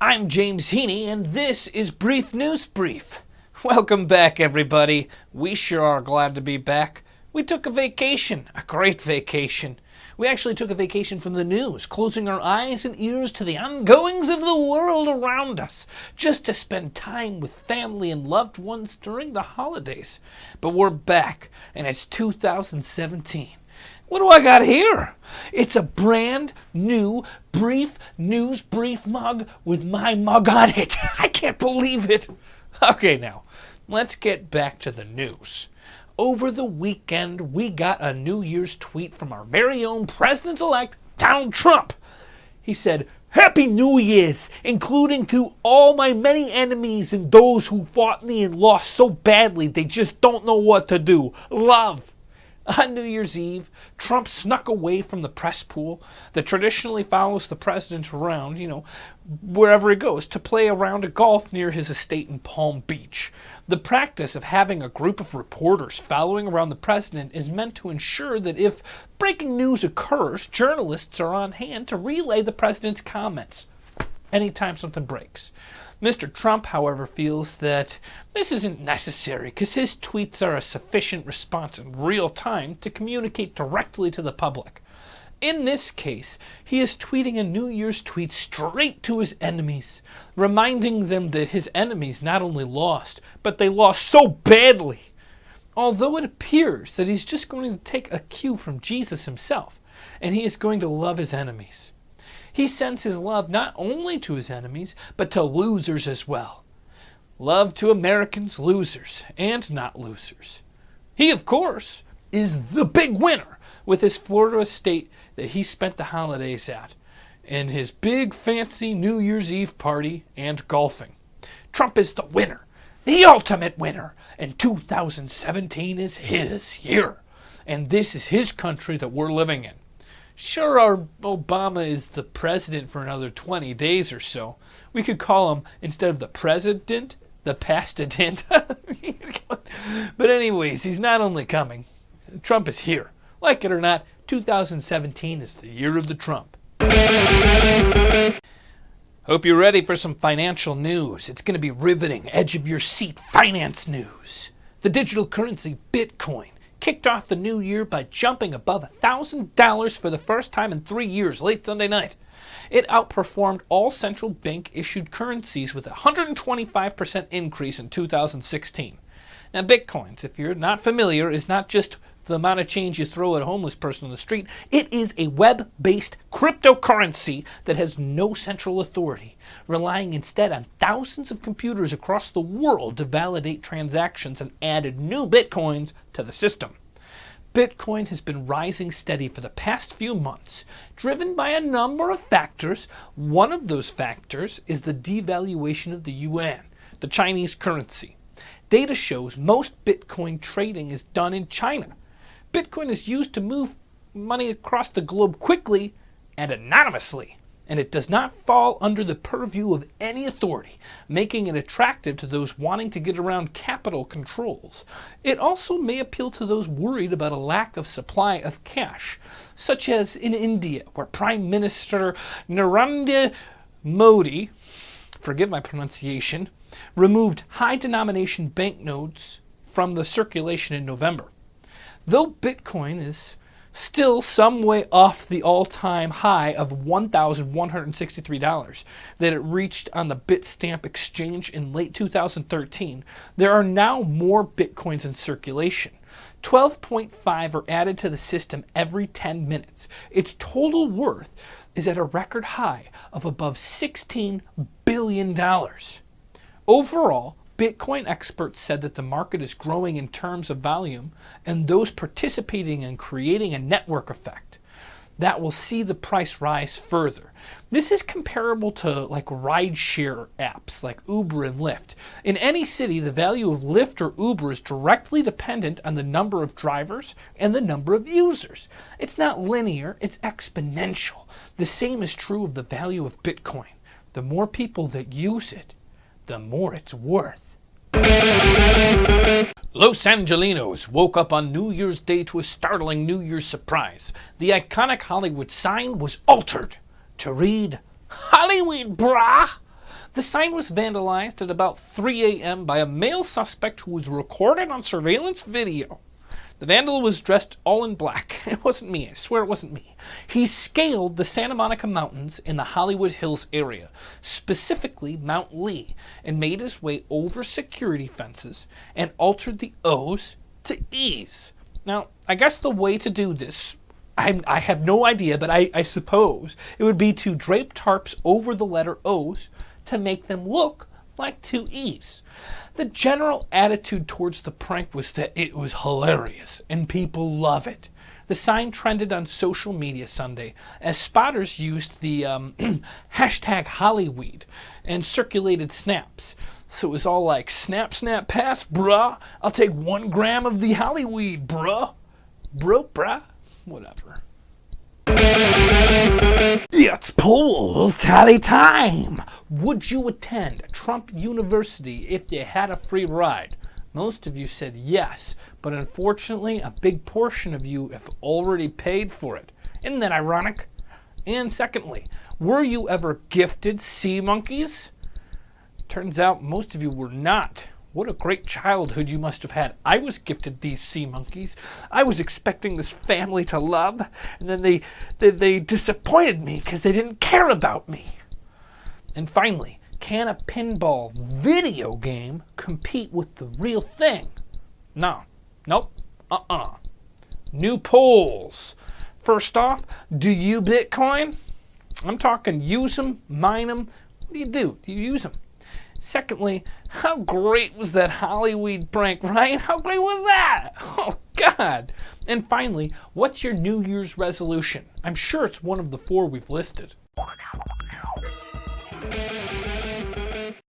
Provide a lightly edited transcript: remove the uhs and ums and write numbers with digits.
I'm James Heaney, and this is Brief News Brief. Welcome back, everybody. We sure are glad to be back. We took a vacation, a great vacation. We actually took a vacation from the news, closing our eyes and ears to the ongoings of the world around us, just to spend time with family and loved ones during the holidays. But we're back, and it's 2017. What do I got here? It's a brand new Brief News Brief mug with my mug on it. I can't believe it. Okay, now, let's get back to the news. Over the weekend, we got a New Year's tweet from our very own President-elect, Donald Trump. He said, "Happy New Year's, including to all my many enemies and those who fought me and lost so badly they just don't know what to do. Love." On New Year's Eve, Trump snuck away from the press pool that traditionally follows the president around, wherever he goes, to play a round of golf near his estate in Palm Beach. The practice of having a group of reporters following around the president is meant to ensure that if breaking news occurs, journalists are on hand to relay the president's comments anytime something breaks. Mr. Trump, however, feels that this isn't necessary because his tweets are a sufficient response in real time to communicate directly to the public. In this case, he is tweeting a New Year's tweet straight to his enemies, reminding them that his enemies not only lost, but they lost so badly. Although it appears that he's just going to take a cue from Jesus himself, and he is going to love his enemies. He sends his love not only to his enemies, but to losers as well. Love to Americans, losers, and not losers. He, of course, is the big winner with his Florida estate that he spent the holidays at, and his big fancy New Year's Eve party and golfing. Trump is the winner, the ultimate winner, and 2017 is his year. And this is his country that we're living in. Sure, our Obama is the president for another 20 days or so. We could call him, instead of the president, the pastident. But anyways, he's not only coming. Trump is here. Like it or not, 2017 is the year of the Trump. Hope you're ready for some financial news. It's going to be riveting, edge-of-your-seat finance news. The digital currency Bitcoin kicked off the new year by jumping above $1,000 for the first time in 3 years late Sunday night. It outperformed all central bank issued currencies with a 125% increase in 2016. Now, Bitcoins, if you're not familiar, is not just the amount of change you throw at a homeless person on the street. It is a web-based cryptocurrency that has no central authority, relying instead on thousands of computers across the world to validate transactions and added new Bitcoins to the system. Bitcoin has been rising steady for the past few months, driven by a number of factors. One of those factors is the devaluation of the yuan, the Chinese currency. Data shows most Bitcoin trading is done in China. Bitcoin is used to move money across the globe quickly and anonymously, and it does not fall under the purview of any authority, making it attractive to those wanting to get around capital controls. It also may appeal to those worried about a lack of supply of cash, such as in India, where Prime Minister Narendra Modi, forgive my pronunciation, removed high-denomination banknotes from the circulation in November. Though Bitcoin is still some way off the all-time high of $1,163 that it reached on the Bitstamp exchange in late 2013, there are now more Bitcoins in circulation. 12.5 are added to the system every 10 minutes. Its total worth is at a record high of above $16 billion. Overall, Bitcoin experts said that the market is growing in terms of volume and those participating in creating a network effect that will see the price rise further. This is comparable to like rideshare apps like Uber and Lyft. In any city, the value of Lyft or Uber is directly dependent on the number of drivers and the number of users. It's not linear, it's exponential. The same is true of the value of Bitcoin. The more people that use it, the more it's worth. Los Angelinos woke up on New Year's Day to a startling New Year's surprise. The iconic Hollywood sign was altered to read, "Hollyweed, brah!" The sign was vandalized at about 3 a.m. by a male suspect who was recorded on surveillance video. The vandal was dressed all in black. It wasn't me. I swear it wasn't me. He scaled the Santa Monica Mountains in the Hollywood Hills area, specifically Mount Lee, and made his way over security fences and altered the O's to E's. Now, I guess the way to do this, I have no idea, but I suppose it would be to drape tarps over the letter O's to make them look like two E's. The general attitude towards the prank was that it was hilarious and people love it. The sign trended on social media Sunday as spotters used the hashtag hollyweed and circulated snaps. So it was all like, snap, snap, pass, bruh. I'll take 1 gram of the hollyweed, bruh. Bruh. Whatever. It's poll tally time. Would you attend Trump University if you had a free ride? Most of you said yes, but unfortunately a big portion of you have already paid for it. Isn't that ironic? And secondly, were you ever gifted sea monkeys? Turns out most of you were not. What a great childhood you must have had. I was gifted these sea monkeys. I was expecting this family to love, and then they disappointed me because they didn't care about me. And finally, can a pinball video game compete with the real thing? No. Nope. New polls. First off, do you Bitcoin? I'm talking use them, mine them. What do you do? Do you use them? Secondly, how great was that hollyweed prank, right? How great was that? Oh, God. And finally, what's your New Year's resolution? I'm sure it's one of the 4 we've listed.